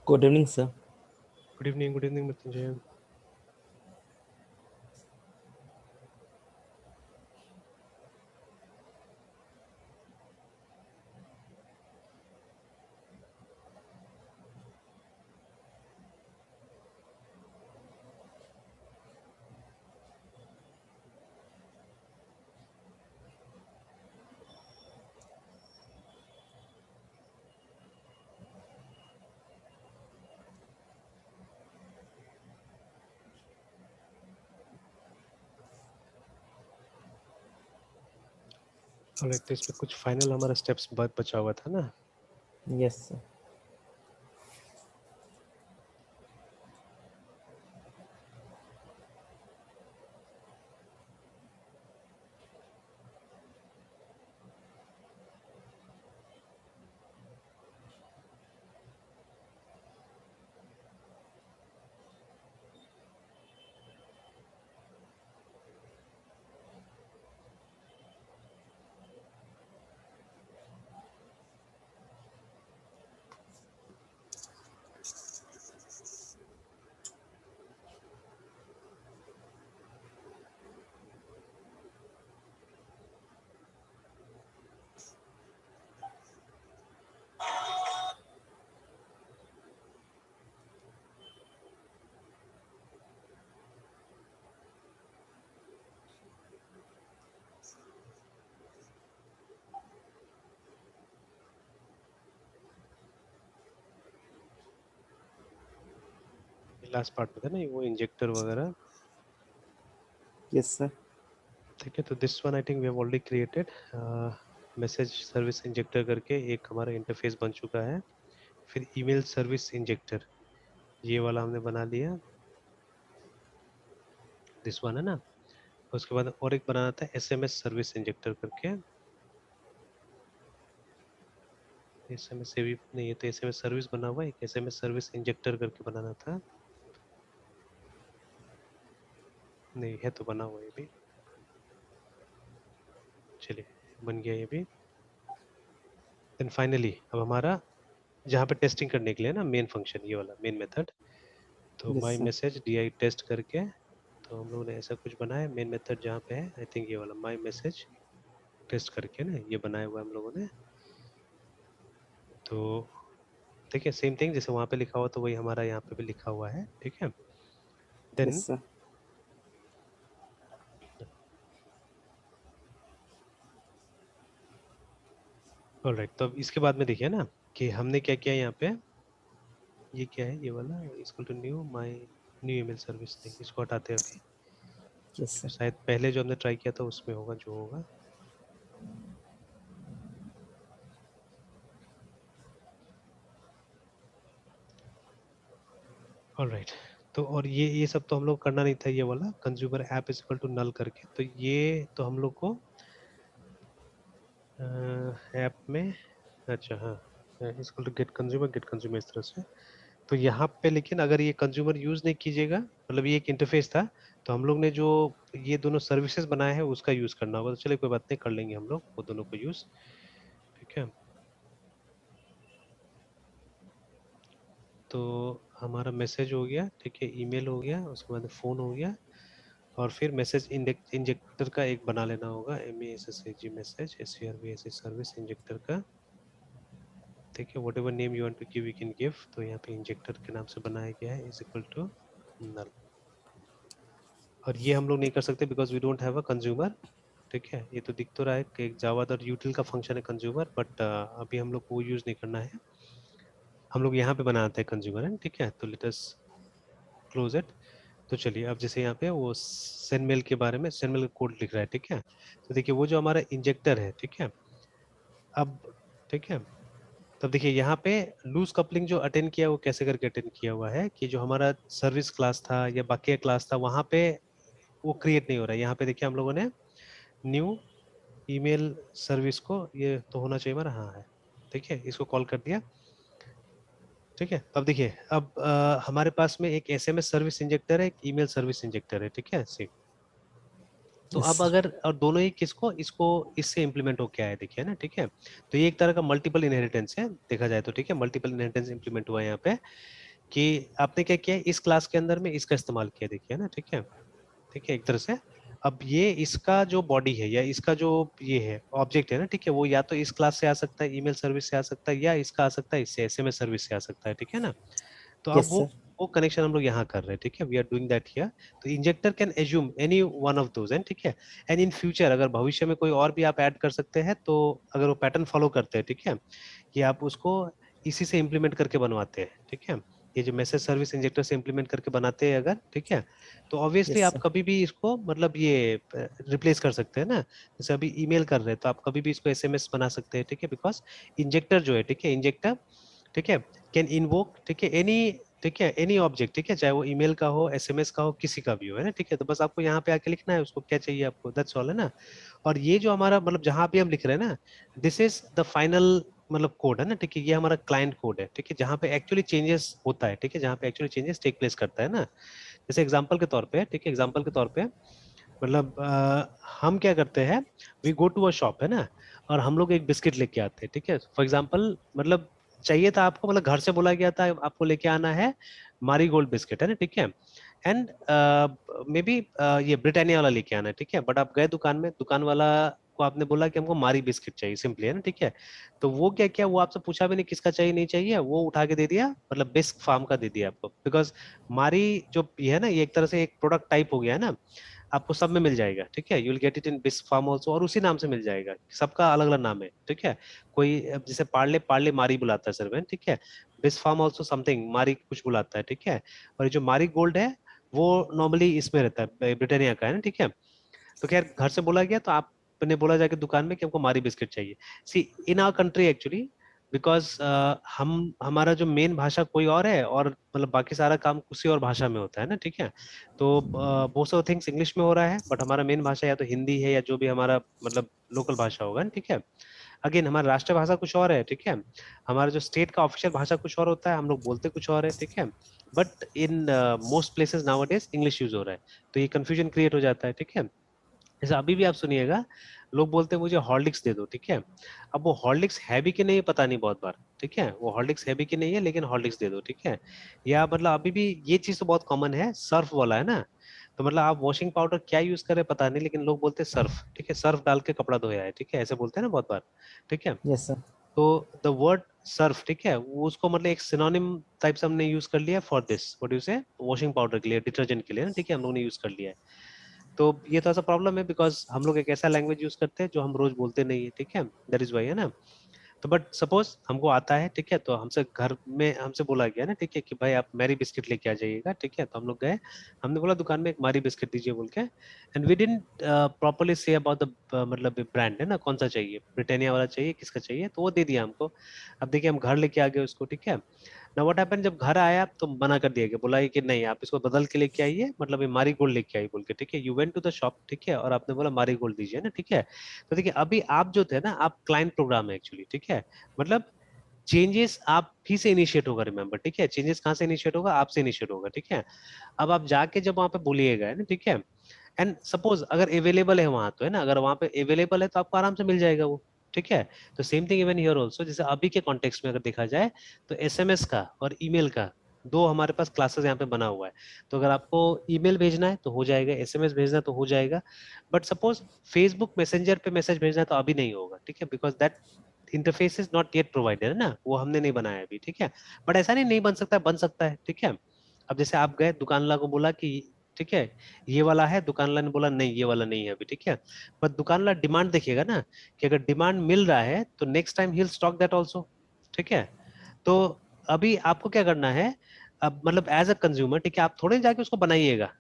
Good evening, sir. Good evening, Mrityunjay. Alright, तो इसमें कुछ फाइनल हमारा स्टेप्स बचा हुआ था ना। Yes, sir. लास्ट पार्ट में था ना वो इंजेक्टर वगैरह। Yes, sir. ठीक है, तो this one I think we have already created. Message service injector करके एक हमारा इंटरफेस बन चुका है। फिर ईमेल सर्विस इंजेक्टर, ये वाला हमने बना लिया, दिस वन है ना। उसके बाद और एक बनाना था एसएमएस सर्विस इंजेक्टर करके। एसएमएस से भी नहीं, ये तो एसएमएस सर्विस बना हुआ है, एक एसएमएस सर्विस इंजेक्टर करके बनाना था। नहीं है तो बना हुआ है ये भी। चलिए, बन गया ये भी। देन फाइनली अब हमारा जहाँ पे टेस्टिंग करने के लिए ना मेन फंक्शन, ये वाला मेन मेथड, तो Yes, माई sir. मैसेज डी टेस्ट करके, तो हम लोगों ने ऐसा कुछ बनाया मेन मेथड जहाँ पे है, आई थिंक ये वाला माई मैसेज टेस्ट करके ना ये बनाया हुआ है हम लोगों ने। तो देखिए सेम थिंग जैसे वहाँ पे लिखा हुआ तो वही हमारा यहाँ पे भी लिखा हुआ है, ठीक है। Yes, then sir. ऑलराइट, तो अब इसके बाद में देखिए ना कि हमने क्या किया यहाँ पे। ये क्या है, ये वाला equal to new my new email service, नहीं इसको हटाते हैं अभी। Yes, sir. शायद पहले जो हमने ट्राई किया था उसमें होगा जो होगा। ऑलराइट, तो और ये सब तो हम लोग करना नहीं था, ये वाला consumer app is equal to null करके, तो ये तो हम लोग को ऐप में, अच्छा हाँ, इक्वल टू गेट कंज्यूमर इस तरह से। तो यहाँ पे लेकिन अगर ये कंज्यूमर यूज नहीं कीजिएगा, मतलब ये एक इंटरफेस था, तो हम लोग ने जो ये दोनों सर्विसेज बनाए हैं उसका यूज करना होगा। तो चलिए कोई बात नहीं, कर लेंगे हम लोग वो दोनों को यूज, ठीक है। तो हमारा मैसेज हो गया, ठीक है, ईमेल हो गया, उसके बाद फोन हो गया, और फिर मैसेज इंजेक्टर का एक बना लेना होगा, MESSAG message SERV service injector का, ठीक है। Whatever name you want to give you can give, तो यहाँ पे इंजेक्टर के नाम से बनाया गया है इज इक्वल टू नल। और ये हम लोग नहीं कर सकते because we don't have a consumer, ठीक है। ये तो दिख तो रहा है कि एक जावा और यूटिल का फंक्शन है कंज्यूमर, बट अभी हम लोग को वो यूज नहीं करना है, हम लोग यहाँ पे बनाते हैं कंज्यूमर है, ठीक है। तो लेट अस क्लोज इट। तो चलिए अब जैसे यहाँ पे वो सेंडमेल के बारे में, सेंडमेल का कोड लिख रहा है, ठीक है। तो देखिए वो जो हमारा इंजेक्टर है, ठीक है, अब ठीक है, तब देखिए यहाँ पे लूज कपलिंग जो अटेंड किया वो कैसे करके अटेंड किया हुआ है कि जो हमारा सर्विस क्लास था या बाकी क्लास था वहां पे वो क्रिएट नहीं हो रहा है। यहाँ पे देखिए हम लोगों ने न्यू ईमेल सर्विस को, ये तो होना चाहिए हमारा, हाँ है, ठीक है, इसको कॉल कर दिया, ठीक है। तब देखिए अब हमारे पास में एक एसएमएस सर्विस इंजेक्टर है, एक ईमेल सर्विस इंजेक्टर है, ठीक है, सी। तो Yes, अब sir. अगर और दोनों ही किसको इसको इससे इम्प्लीमेंट होके आया देखिए ना, ठीक है। तो ये एक तरह का मल्टीपल इनहेरिटेंस है देखा जाए तो, ठीक है। मल्टीपल इनहेरिटेंस इम्प्लीमेंट हुआ है यहाँ पे कि आपने क्या किया है, इस क्लास के अंदर में इसका इस्तेमाल किया देखिए ना, ठीक है। ठीक है, एक तरह से अब ये इसका जो बॉडी है या इसका जो ये है ऑब्जेक्ट है ना, ठीक है, वो या तो इस क्लास से आ सकता है, ईमेल सर्विस से आ सकता है, या इसका आ सकता है इससे एसएमएस सर्विस से आ सकता है, ठीक है ना। तो अब Yes, sir. वो कनेक्शन हम लोग यहाँ कर रहे हैं, ठीक है। We are doing that here. तो injector can assume any one of those, and ठीक है। एंड इन फ्यूचर अगर भविष्य में कोई और भी आप ऐड कर सकते हैं, तो अगर वो पैटर्न फॉलो करते हैं, ठीक है, कि आप उसको इसी से इम्प्लीमेंट करके बनवाते हैं, ठीक है, ये जो मैसेज सर्विस इंजेक्टर से इम्प्लीमेंट करके बनाते हैं अगर, ठीक है, तो ऑब्वियसली Yes, आप sir. कभी भी इसको मतलब ये रिप्लेस कर सकते हैं ना। जैसे अभी ईमेल कर रहे हैं तो आप कभी भी इसको एसएमएस बना सकते हैं, ठीक है, बिकॉज इंजेक्टर जो है, ठीक है, इंजेक्टर, ठीक है, कैन इन्वोक, ठीक है, एनी, ठीक है, एनी ऑब्जेक्ट, ठीक है, चाहे वो ईमेल का हो, एसएमएस का हो, किसी का भी हो, है ना, ठीक है। तो बस आपको यहाँ पे आके लिखना है उसको क्या चाहिए आपको, दैट्स ऑल, है ना। और ये जो हमारा मतलब जहां भी हम लिख रहे हैं ना, दिस इज द फाइनल मतलब कोड है ना, ठीक है, ये हमारा क्लाइंट कोड है, ठीक है, जहां पे एक्चुअली चेंजेस होता है, ठीक है, जहां पे एक्चुअली चेंजेस टेक प्लेस करता है ना। जैसे एग्जांपल के तौर पे, ठीक है, एग्जांपल के तौर पे मतलब हम क्या करते हैं, we go to a shop, है ना, और हम लोग एक बिस्किट लेके आते हैं, ठीक है, फॉर एग्जांपल मतलब चाहिए था आपको, मतलब घर से बोला गया था आपको लेके आना है मारी गोल्ड बिस्किट, है ना, ठीक है, एंड मे बी ये ब्रिटानिया वाला लेके आना है, ठीक है, बट आप गए दुकान में, दुकान वाला को आपने बोला कि हमको मारी बिस्किट चाहिए सिंपली, है ना, ठीक है। तो वो क्या किया, वो आपसे पूछा भी नहीं किसका चाहिए नहीं चाहिए, वो उठा के दे दिया, मतलब बिस्क फार्म का दे दिया आपको, बिकॉज मारी जो ये है ना, ये एक तरह से एक प्रोडक्ट टाइप हो गया है ना, आपको सब में मिल जाएगा, ठीक है, you will get it in Bisk Farm also, और उसी नाम से मिल जाएगा, सबका अलग अलग नाम है, ठीक है। कोई जैसे पार्ले पार्ले मारी बुलाता है सर्वेन, ठीक है, बिस्क फार्म ऑल्सो समथिंग मारी कुछ बुलाता है, ठीक है। और ये जो मारी गोल्ड है वो नॉर्मली इसमें रहता है, ब्रिटानिया का है ना, ठीक है। तो खैर घर से बोला गया तो आपने बोला जाके दुकान में कि हमको मारी बिस्किट चाहिए। See in our country actually, because हम हमारा जो मेन भाषा कोई और है, और मतलब बाकी सारा काम किसी और भाषा में होता है ना, ठीक है। तो मोस्ट ऑफ थिंग्स इंग्लिश में हो रहा है, बट हमारा मेन भाषा या तो हिंदी है या जो भी हमारा मतलब लोकल भाषा होगा ना, ठीक है। अगेन हमारा राष्ट्रीय भाषा कुछ और है, ठीक है, हमारा जो स्टेट का ऑफिशियल भाषा कुछ और होता है, हम लोग बोलते कुछ और है, ठीक है। But in most places nowadays English use हो रहा है, तो ये कंफ्यूजन क्रिएट हो जाता है, ठीक है। जैसे अभी भी आप सुनिएगा, लोग बोलते हैं मुझे हॉर्लिक्स दे दो, ठीक है। अब वो हॉर्लिक्स है भी कि नहीं पता नहीं बहुत बार, ठीक है, वो हॉर्लिक्स है भी कि नहीं है, लेकिन हॉर्लिक्स दे दो, ठीक है। या मतलब अभी भी ये चीज तो बहुत कॉमन है, सर्फ वाला है ना, तो मतलब आप वॉशिंग पाउडर क्या यूज करें पता नहीं, लेकिन लोग बोलते हैं सर्फ, ठीक है, सर्फ डाल के कपड़ा धोया है, ठीक है, ऐसे बोलते हैं ना बहुत बार, ठीक है। Yes, sir. तो द वर्ड सर्फ, ठीक है, वो उसको मतलब एक सिनोनिम टाइप से हमने यूज कर लिया फॉर दिस, व्हाट यू से, वॉशिंग पाउडर के लिए, डिटर्जेंट के लिए ना, ठीक है, हम लोग ने यूज कर लिया है। तो ये थोड़ा सा प्रॉब्लम है, बिकॉज हम लोग एक ऐसा लैंग्वेज यूज करते हैं जो हम रोज बोलते नहीं है, ठीक है, दैट इज वाई, है ना। तो बट सपोज हमको आता है, ठीक है, तो हमसे घर में हमसे बोला गया ना, ठीक है, कि भाई आप मैरी बिस्किट लेके आ जाइएगा, ठीक है, तो हम लोग गए, हमने बोला दुकान में एक मैरी बिस्किट दीजिए बोल के, and we didn't properly say about the मतलब ब्रांड है ना, कौन सा चाहिए, ब्रिटानिया वाला चाहिए, किसका चाहिए, तो वो दे दिया हमको। अब देखिए हम घर लेके आ गए उसको, ठीक है ना, व्हाट हैपन, जब घर आया तो मना कर दिया गया, बोला कि नहीं आप इसको बदल के लेके आइए, मतलब ये मारी गोल्ड लेके आई बोल के, ठीक है, you went to the shop, ठीक है, और आपने बोला मारी गोल्ड दीजिए ना, ठीक है। तो देखिए अभी आप जो थे ना, आप क्लाइंट प्रोग्राम है एक्चुअली, ठीक है, मतलब चेंजेस आप ही से इनिशिएट होगा, रिमेंबर, ठीक है, चेंजेस कहाँ से इनिशिएट होगा, आपसे इनिशिएट होगा, ठीक है। अब आप जाके जब वहां पे बोलिएगा है ना, ठीक है, एंड सपोज अगर अवेलेबल है वहां, तो है ना, अगर वहां पे अवेलेबल है तो आपको आराम से मिल जाएगा वो, ठीक है। तो same thing even here also, जैसे अभी के कॉन्टेक्स्ट में अगर देखा जाए, तो एसएमएस का और ईमेल का दो हमारे पास क्लासेस यहाँ पे बना हुआ है। तो अगर आपको ईमेल भेजना है तो हो जाएगा, एसएमएस भेजना है तो हो जाएगा, बट सपोज फेसबुक मैसेंजर पे मैसेज भेजना है तो अभी नहीं होगा, ठीक है, because that interface is not yet provided, है ना, वो हमने नहीं बनाया अभी, ठीक है। बट ऐसा नहीं नहीं बन सकता, बन सकता है, ठीक है। अब जैसे आप गए दुकान वाला को बोला कि ठीक है ये वाला है, दुकान वाला ने बोला नहीं ये वाला नहीं है अभी, ठीक है। पर दुकान वाला डिमांड देखिएगा ना, कि अगर डिमांड मिल रहा है तो next time he will stock that also, ठीक है। तो अभी आपको क्या करना है, अब मतलब एज अ कंज्यूमर, ठीक है, आप थोड़े जाके उसको बनाइएगा,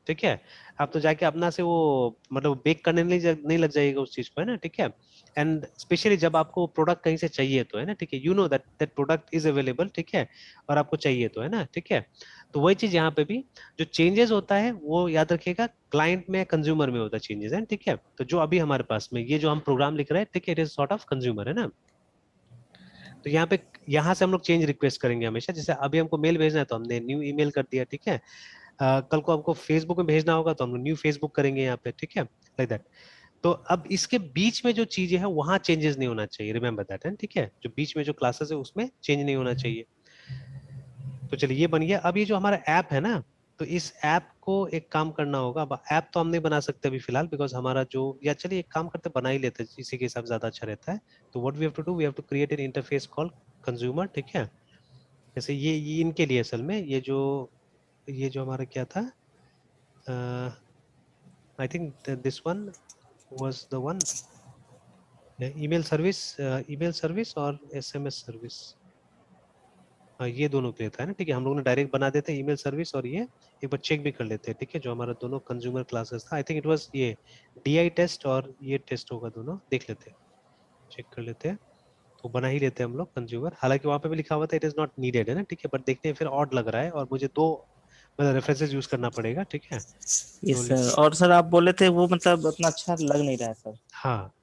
ठीक है, आप तो जाके अपना से वो मतलब बेक करने नहीं लग जाइएगा उस चीज को, है ना, ठीक है। एंड स्पेशली जब आपको प्रोडक्ट कहीं से चाहिए तो, है ना, ठीक है, you know that that product is available, ठीक है, और आपको चाहिए तो, है ना, ठीक है। तो वही चीज यहाँ पे भी, जो चेंजेस होता है वो याद रखिएगा क्लाइंट में कंज्यूमर में होता है चेंजेस, है, ठीक है। तो जो अभी हमारे पास में ये जो हम प्रोग्राम लिख रहे हैं, ठीक है, it is sort of consumer, है ना। तो यहाँ पे यहाँ से हम लोग चेंज रिक्वेस्ट करेंगे हमेशा, जैसे अभी हमको मेल भेजना है तो हमने न्यू ईमेल कर दिया, ठीक है। कल को हमको फेसबुक में भेजना होगा तो हम लोग न्यू फेसबुक करेंगे यहाँ पे, ठीक है, लाइक दैट। तो अब इसके बीच में जो चीजें हैं वहां चेंजेस नहीं होना चाहिए, रिमेम्बर दैट है, ठीक है, जो बीच में जो क्लासेस है उसमें चेंज नहीं होना चाहिए। तो चलिए ये बन गया। अब ये जो हमारा ऐप है ना, तो इस ऐप को एक काम करना होगा। अब ऐप तो हम नहीं बना सकते अभी फिलहाल, बिकॉज हमारा जो, या चलिए एक काम करते बना ही लेते हैं, इसी के हिसाब से ज्यादा अच्छा रहता है। तो what we have to do, we have to create an interface called consumer, ठीक है। जैसे ये इनके लिए असल में ये जो हमारा क्या था, I think this one was the one, email service और एसएमएस सर्विस। हाँ, ये दोनों के लिए था ना, ठीक है। हम लोगों ने डायरेक्ट बना देते हैं ईमेल सर्विस, और ये एक बार चेक भी कर लेते हैं, ठीक है, जो हमारा दोनों कंज्यूमर क्लासेस था, आई थिंक इट वाज ये डीआई टेस्ट और ये टेस्ट होगा, दोनों देख लेते हैं, चेक कर लेते हैं। तो बना ही लेते हैं हम लोग कंज्यूमर, हालांकि वहां पे भी लिखा हुआ था इट इज नॉट नीडेड, है ना, ठीक है, बट देखते हैं फिर ऑड लग रहा है और मुझे दो मतलब रेफरेंसेस यूज करना पड़ेगा, ठीक है। तो यस सर। और सर आप बोले थे वो मतलब उतना अच्छा लग नहीं रहा है सर। हाँ,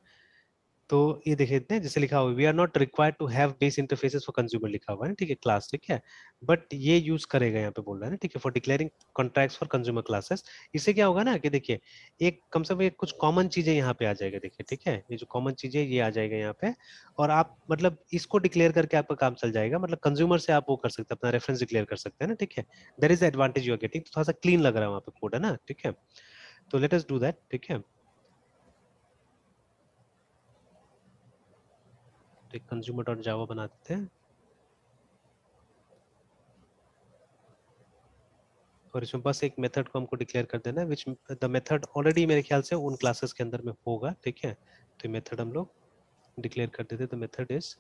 तो ये देखिए इतने जैसे लिखा हुआ, we are not required to have base interfaces for consumer, लिखा हुआ है ना, ठीक है, क्लास, ठीक है। बट ये यूज करेगा यहाँ पे बोल रहा है ना, ठीक है, for declaring contracts for consumer classes. इससे क्या होगा ना कि देखिए, एक कम से कम एक कुछ कॉमन चीजें यहाँ पे आ जाएगा, देखिए, ठीक है, ये जो कॉमन चीजें ये आ जाएगा यहाँ पे। और आप मतलब इसको डिक्लेयर करके आपका काम चल जाएगा, मतलब कंज्यूमर से आप वो कर सकते हैं, अपना रेफरेंस डिक्लेयर कर सकते हैं ना, ठीक है। That is the advantage you are getting. थोड़ा सा क्लीन लग रहा है वहाँ पे कोड, है ना, ठीक है। तो लेट अस डू दैट, ठीक है। तो कंज्यूमर डॉट जावा बना देते हैं, और इसमें बस एक मेथड को हमको डिक्लेयर कर देना है, विच द मेथड ऑलरेडी मेरे ख्याल से उन क्लासेस के अंदर में होगा, ठीक है। तो मेथड हम लोग डिक्लेयर कर देते, तो method is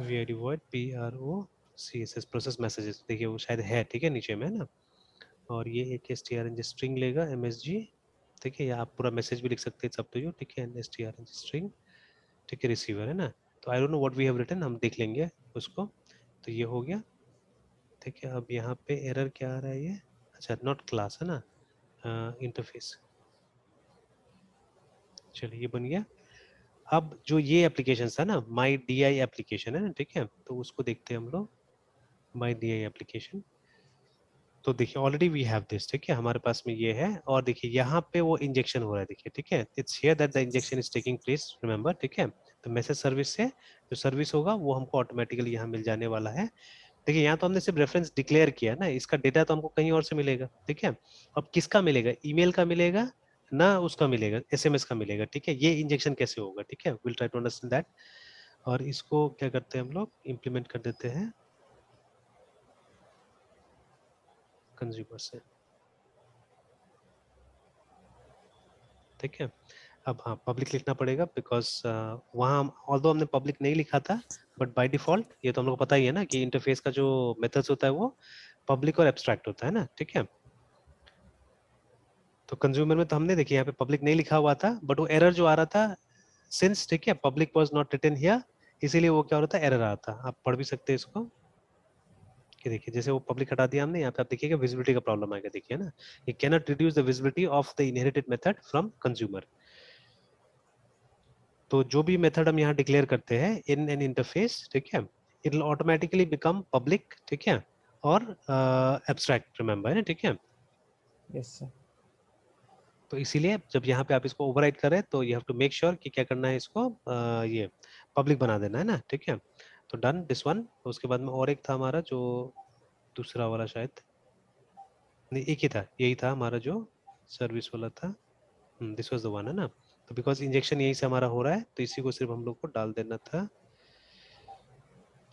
vid void process process messages, देखिए वो शायद है, ठीक है, नीचे में है ना। और ये एक strng स्ट्रिंग लेगा msg, ठीक है, या आप पूरा मैसेज भी लिख सकते हैं, सब तो यू, ठीक है, strng स्ट्रिंग, ठीक है, रिसीवर है ना। तो I don't know what we have written, हम देख लेंगे उसको। तो ये हो गया, ठीक है। अब यहाँ पे एरर क्या आ रहा है, ये अच्छा नॉट क्लास है ना, इंटरफेस। चलिए ये बन गया। अब जो ये एप्लीकेशन था ना, माई डी आई एप्लीकेशन है ना, ठीक है, तो उसको देखते हैं हम लोग, माई डी आई एप्लीकेशन। तो देखिए ऑलरेडी वी हैव दिस, ठीक है, हमारे पास में ये है। और देखिए यहाँ पे वो इंजेक्शन हो रहा है, देखिए, ठीक है, it's here that the injection is taking place, remember, ठीक है। तो मैसेज सर्विस से जो सर्विस होगा वो हमको ऑटोमेटिकली यहाँ मिल जाने वाला है। देखिए यहाँ तो हमने सिर्फ रेफरेंस डिक्लेयर किया ना, इसका डेटा तो हमको कहीं और से मिलेगा, ठीक है। अब किसका मिलेगा, ईमेल का मिलेगा ना, उसका मिलेगा, एसएमएस का मिलेगा, ठीक है। ये इंजेक्शन कैसे होगा, ठीक है, will try to understand that. और इसको क्या करते हैं हम लोग, इम्प्लीमेंट कर देते हैं कंज्यूमर से, ठीक है। अब हाँ, पब्लिक लिखना पड़ेगा, बिकॉज वहाँ ऑल्दो हमने पब्लिक नहीं लिखा था, बट बाय डिफॉल्ट ये तो हम लोग को पता ही है ना कि इंटरफेस का जो मेथड्स होता है वो पब्लिक और एब्स्ट्रैक्ट होता है ना, ठीक है। तो कंज्यूमर में तो हमने देखिए यहाँ पे पब्लिक नहीं लिखा हुआ था, बट वो एरर जो आ रहा था, सिंस, ठीक है, public was not written here, इसीलिए वो क्या हो रहा था, एरर आ रहा था। आप पढ़ भी सकते हैं इसको, कि देखिए जैसे वो पब्लिक हटा दिया हमने, यहाँ पे आप देखिएगा विजिबिलिटी का प्रॉब्लम आएगा, देखिए ना, ये can not reduce the visibility of the inherited method from consumer. तो जो भी मेथड हम यहाँ डिक्लेयर करते हैं इन एन इंटरफेस, ठीक है, it will automatically become public, ठीक है, और एब्स्ट्रैक्ट, रिमेंबर है ना, ठीक है। Yes sir. तो इसीलिए जब यहाँ पे आप इसको ओवरराइड करें तो you have to make sure कि क्या करना है, इसको ये पब्लिक बना देना है ना, ठीक है। तो डन दिस वन। उसके बाद में और एक था हमारा जो दूसरा वाला, शायद नहीं, एक ही था, यही था हमारा जो सर्विस वाला था, दिस वाज द वन, है ना। तो बिकॉज इंजेक्शन यहीं से हमारा हो रहा है, तो इसी को सिर्फ हम लोग को डाल देना था।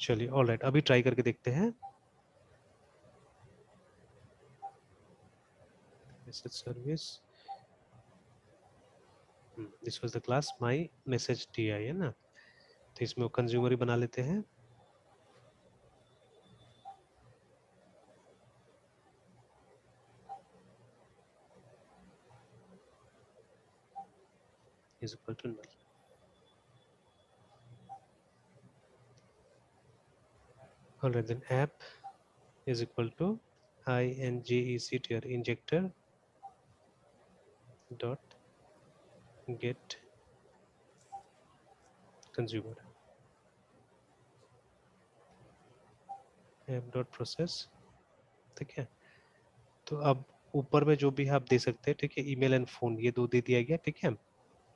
चलिए ऑल राइट, अभी ट्राई करके देखते हैं। Message service, this was the class my message T I, है ना। तो इसमें वो कंज्यूमर ही बना लेते हैं। Is equal to null. All right, then app is equal to injector injector dot get consumer. app.process, ठीक है। तो अब ऊपर में जो भी आप दे सकते हैं, ठीक है, ईमेल एंड फोन, ये दो दे दिया गया, ठीक है।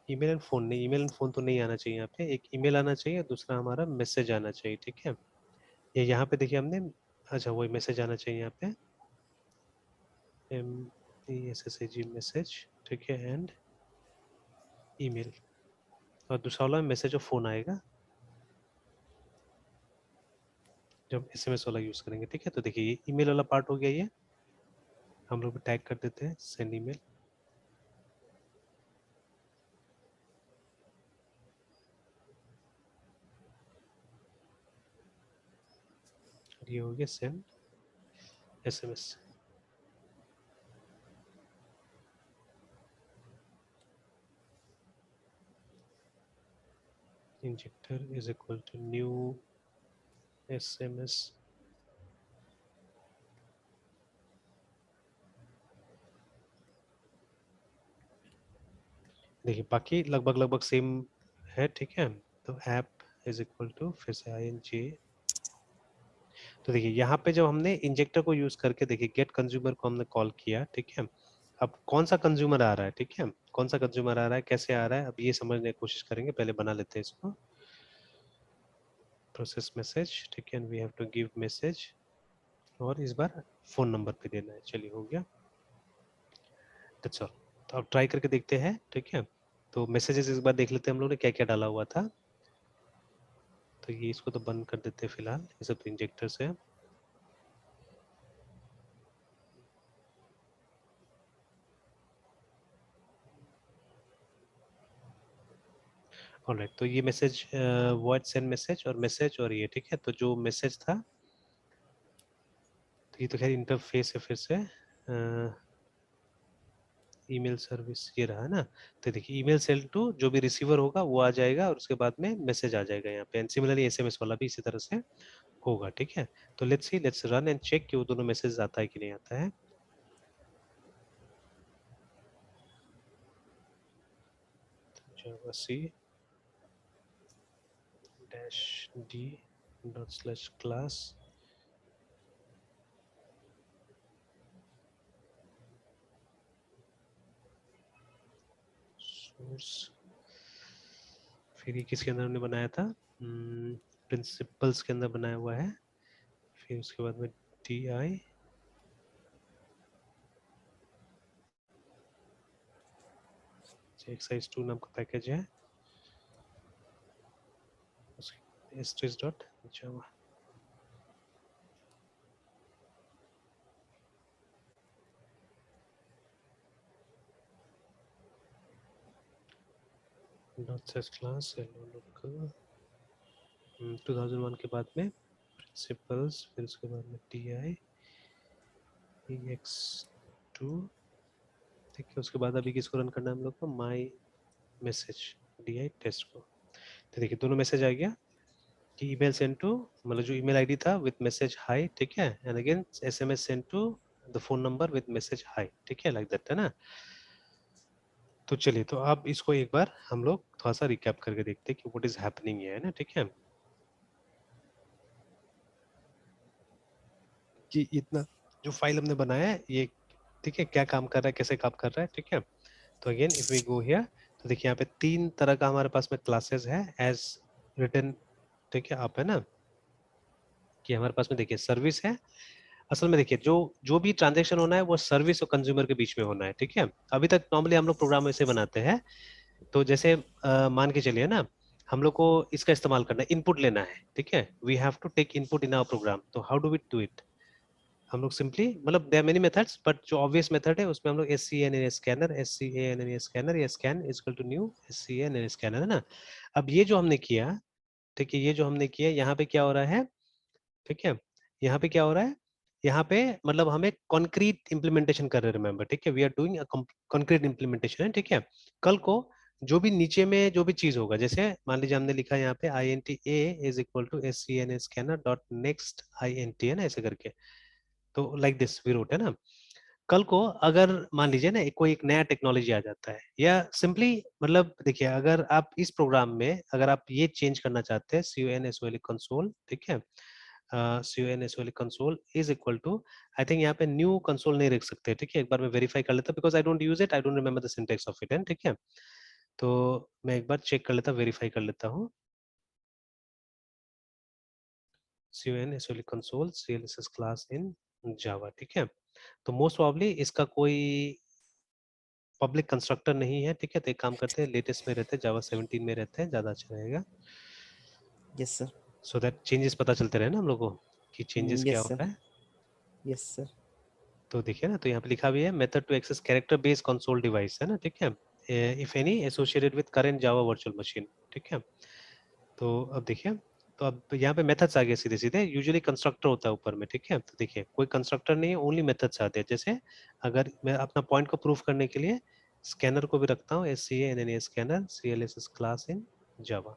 ईमेल एंड फोन नहीं, ईमेल एंड फोन तो नहीं आना चाहिए यहाँ पे, एक ईमेल आना चाहिए, दूसरा हमारा मैसेज आना चाहिए, ठीक है। ये यहाँ पे देखिए हमने, अच्छा वही मैसेज आना चाहिए यहाँ पे, MESSAG मैसेज, ठीक है, एंड ईमेल, और दूसरा वाला मैसेज और फोन आएगा जब SMS वाला यूज करेंगे, ठीक है। तो देखिए ये ईमेल वाला पार्ट हो गया, ये हम लोग टैग कर देते हैं सेंड ईमेल, ये हो गया send SMS। Injector is equal to new SMS, देखिए बाकी लगभग लगभग सेम है, ठीक है। तो ऐप इज इक्वल टू फिर से ING, तो देखिए यहाँ पे जब हमने इंजेक्टर को यूज करके देखिए गेट कंज्यूमर को हमने कॉल किया, ठीक है। अब कौन सा कंज्यूमर आ रहा है, ठीक है, कौन सा कंज्यूमर आ रहा है, कैसे आ रहा है, अब ये समझने की कोशिश करेंगे, पहले बना लेते हैं इसको, प्रोसेस मैसेज, ठीक है, we have to give message, और इस बार फोन नंबर पे देना है, चलिए हो गया, दैट्स ऑल। तो अब ट्राई करके देखते हैं, ठीक है। तो मैसेजेस इस बार देख लेते हैं हम लोग ने क्या क्या डाला हुआ था, तो ये इसको तो बंद कर देते हैं फिलहाल, ये सब तो इंजेक्टर से है। ऑलराइट, तो ये मैसेज वॉइड सेंड मैसेज और ये, ठीक है। तो जो मैसेज था, तो ये तो खैर इंटरफेस है, फिर से ईमेल सर्विस ये रहा है ना। तो देखिए ईमेल सेंड टू जो भी रिसीवर होगा वो आ जाएगा, और उसके बाद में मैसेज आ जाएगा यहाँ पे, एंड सिमिलरली SMS वाला भी इसी तरह से होगा, ठीक है। तो लेट्स रन एंड चेक कि वो दोनों मैसेज आता है कि नहीं आता है। Java C dash D dot slash class source, फिर ये किसके अंदर हमने बनाया था, प्रिंसिपल्स के अंदर बनाया हुआ है, फिर उसके बाद में DI एक्सरसाइज 2 नाम का पैकेज है, stress डॉट जावा, डॉट स्लैश क्लास लोकल 2001 के बाद में प्रिंसिपल्स, फिर उसके बाद में DI EX2, ठीक है। उसके बाद अभी किसको रन करना है हम लोग को, माई मैसेज DI टेस्ट को। तो देखिए दोनों मैसेज आ गया कि ईमेल सेंड टू, मतलब जो ईमेल आईडी था विद मैसेज हाई, ठीक है, and again SMS send to the phone number with message hi, ठीक है, लाइक दैट है ना। तो चलिए, तो अब इसको एक बार हम लोग थोड़ा सा रिकैप करके देखते हैं कि व्हाट इज हैपनिंग है ना, ठीक है। कि इतना जो फाइल हमने बनाया है ये, ठीक है, क्या काम कर रहा है, कैसे काम कर रहा है, ठीक है। तो again if we go here, तो देखिए यहाँ पे 3 तरह का हमारे पास में क्लासेस है एज रिटन, ठीक है, आप है ना, कि हमारे पास में देखिए सर्विस है, असल में देखिए जो जो भी ट्रांजेक्शन होना है वो सर्विस और कंज्यूमर के बीच में होना है, ठीक है। अभी तक नॉर्मली हम लोग प्रोग्राम ऐसे बनाते हैं, तो जैसे मान के चलिए ना, हम लोग को इसका इस्तेमाल करना है, इनपुट लेना है, ठीक है, we have to take input in our program, तो how do we do it, हम लोग सिंपली, मतलब देयर मेनी मेथड्स, बट जो ऑब्वियस मेथड है उसमें हम लोग SCANN स्कैनर, SCANN स्कैनर, या scan is equal to new SCANN scanner, है ना। अब ये जो हमने किया, ठीक है, ये जो हमने किया, यहाँ पे क्या हो रहा है, ठीक है, यहाँ पे क्या हो रहा है, यहाँ पे मतलब हम एक कॉन्क्रीट इंप्लीमेंटेशन कर रहे हैं, रिमेंबर, ठीक है, we are doing concrete implementation है, ठीक है। कल को जो भी नीचे में जो भी चीज होगा, जैसे मान लीजिए हमने लिखा यहाँ पे INTA is equal to SCAN scanner dot next INT, है ना, ऐसे करके, तो लाइक दिस वी रोट, है ना। कल को अगर मान लीजिए ना कोई एक नया टेक्नोलॉजी आ जाता है, या सिंपली मतलब देखिए, अगर आप इस प्रोग्राम में अगर आप ये चेंज करना चाहते हैं CONSOL, ठीक है, CUN console is equal to, I think यहाँ पे न्यू कंसोल नहीं रख सकते, ठीक है, एक बार मैं वेरीफाई कर लेता because I don't use it, I don't remember the syntax of it, and ठीक है, तो मैं एक बार चेक कर लेता, वेरीफाई कर लेता हूँ। CUN console CLSS class in Java, ठीक है, तो मोस्ट प्रॉब्ली इसका कोई पब्लिक कंस्ट्रक्टर नहीं है, ठीक है, तो एक काम करते हैं, लेटेस्ट में रहते हैं, जावा 17 में रहते हैं, ज्यादा अच्छा रहेगा। Yes sir. So that changes पता चलते रहे ना हम लोगों को कि चेंजेस क्या यस हो सर। रहा है। Yes sir. तो देखिए ना, तो यहाँ पे लिखा भी है method to access character based console device, है ना, ठीक है, if any associated with current Java virtual machine, ठीक है। तो अब देखिए, तो अब यहाँ पे मेथड्स आ गए सीधे सीधे, यूजुअली कंस्ट्रक्टर होता है ऊपर में, ठीक है, तो देखिए कोई कंस्ट्रक्टर नहीं है, ओनली मेथड्स आते हैं। जैसे अगर मैं अपना पॉइंट को प्रूफ करने के लिए स्कैनर को भी रखता हूँ, SCA scanner CLSS class in Java